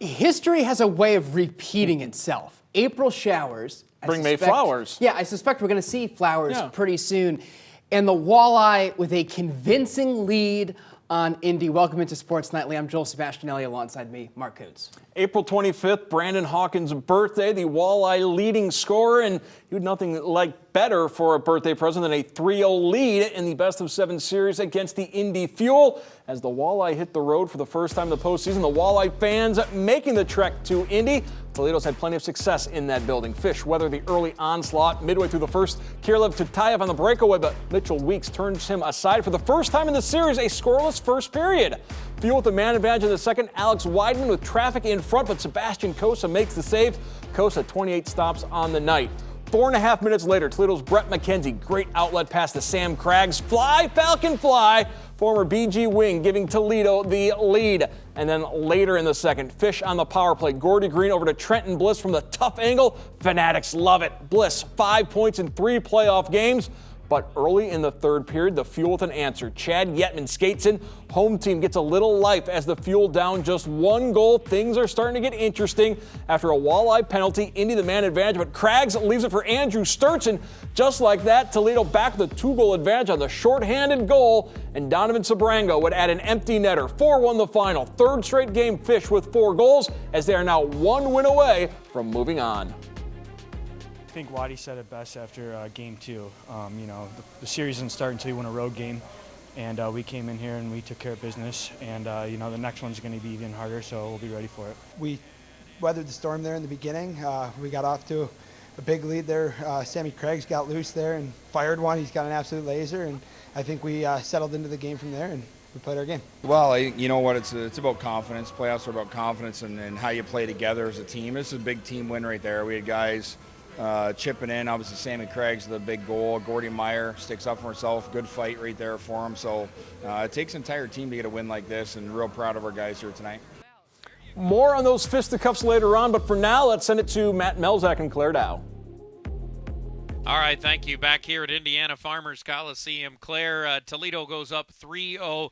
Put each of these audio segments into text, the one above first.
History has a way of repeating itself. April showers. Bring May flowers. Yeah, I suspect we're going to see flowers pretty soon. And the Walleye with a convincing lead on Indy. Welcome into Sports Nightly. I'm Joel Sebastianelli, alongside me, Mark Coots. April 25th, Brandon Hawkins' birthday, the Walleye leading scorer, and you'd nothing like better for a birthday present than a 3-0 lead in the best-of-7 series against the Indy Fuel. As the Walleye hit the road for the first time in the postseason, the Walleye fans making the trek to Indy. Toledo's had plenty of success in that building. Fish weather the early onslaught midway through the first. Kirilov to tie up on the breakaway, but Mitchell Weeks turns him aside for the first time in the series, a scoreless first period. Fuel with the man advantage in the second. Alex Weidman with traffic in front, but Sebastian Kosa makes the save. Kosa 28 stops on the night. 4.5 minutes later, Toledo's Brett McKenzie, great outlet pass to Sam Craggs. Fly, Falcon, fly. Former BG wing giving Toledo the lead. And then later in the second, Fish on the power play. Gordy Green over to Trenton Bliss from the tough angle. Fanatics love it. Bliss, 5 points in 3 playoff games. But early in the third period, the Fuel with an answer. Chad Yetman skates in. Home team gets a little life as the Fuel down just 1 goal. Things are starting to get interesting after a Walleye penalty. Indy the man advantage, but Craggs leaves it for Andrew Sturgeon. Just like that, Toledo back with a 2-goal advantage on the shorthanded goal. And Donovan Sabrango would add an empty netter. 4-1 the final. Third straight game Fish with 4 goals as they are now 1 win away from moving on. I think Waddy said it best after game 2. The series didn't start until you win a road game, and we came in here and we took care of business. And the next one's going to be even harder, so we'll be ready for it. We weathered the storm there in the beginning. We got off to a big lead there. Sammy Craggs got loose there and fired one. He's got an absolute laser, and I think we settled into the game from there and we played our game. Well, you know what? It's about confidence. Playoffs are about confidence and how you play together as a team. This is a big team win right there. We had guys chipping in. Obviously, Sammy Craggs, the big goal. Gordy Meyer sticks up for himself. Good fight right there for him. So it takes an entire team to get a win like this, and real proud of our guys here tonight. More on those fisticuffs later on, but for now, let's send it to Matt Melzak and Claire Dow. All right, thank you. Back here at Indiana Farmers Coliseum, Claire, Toledo goes up 3-0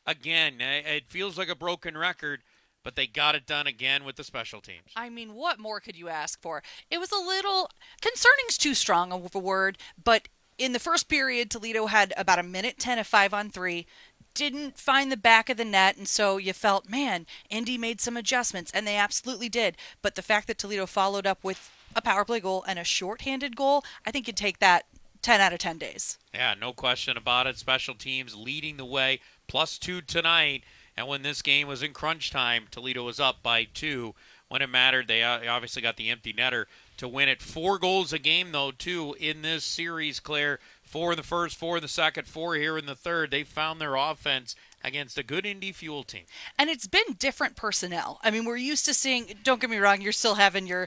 again. It feels like a broken record, but they got it done again with the special teams. I mean, what more could you ask for? It was a little concerning's too strong of a word, but in the first period, Toledo had about 1:10 of 5-on-3, didn't find the back of the net, and so you felt, man, Indy made some adjustments, and they absolutely did. But the fact that Toledo followed up with a power play goal and a shorthanded goal, I think you'd take that 10 out of 10 days. Yeah, no question about it. Special teams leading the way, +2 tonight. And when this game was in crunch time, Toledo was up by 2. When it mattered, they obviously got the empty netter to win it. 4 goals a game, though, too, in this series, Claire. 4 in the first, 4 in the second, 4 here in the third. They found their offense against a good Indy Fuel team. And it's been different personnel. I mean, we're used to seeing, don't get me wrong, you're still having your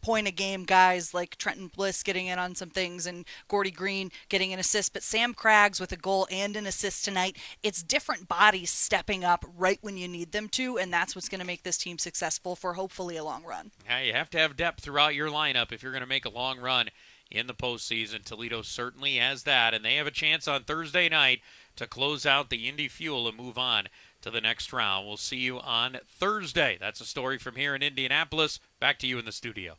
point-a-game guys like Trenton Bliss getting in on some things and Gordy Green getting an assist, but Sam Craggs with a goal and an assist tonight. It's different bodies stepping up right when you need them to, and that's what's going to make this team successful for hopefully a long run. Yeah, you have to have depth throughout your lineup if you're going to make a long run in the postseason. Toledo certainly has that, and they have a chance on Thursday night to close out the Indy Fuel and move on to the next round. We'll see you on Thursday. That's a story from here in Indianapolis. Back to you in the studio.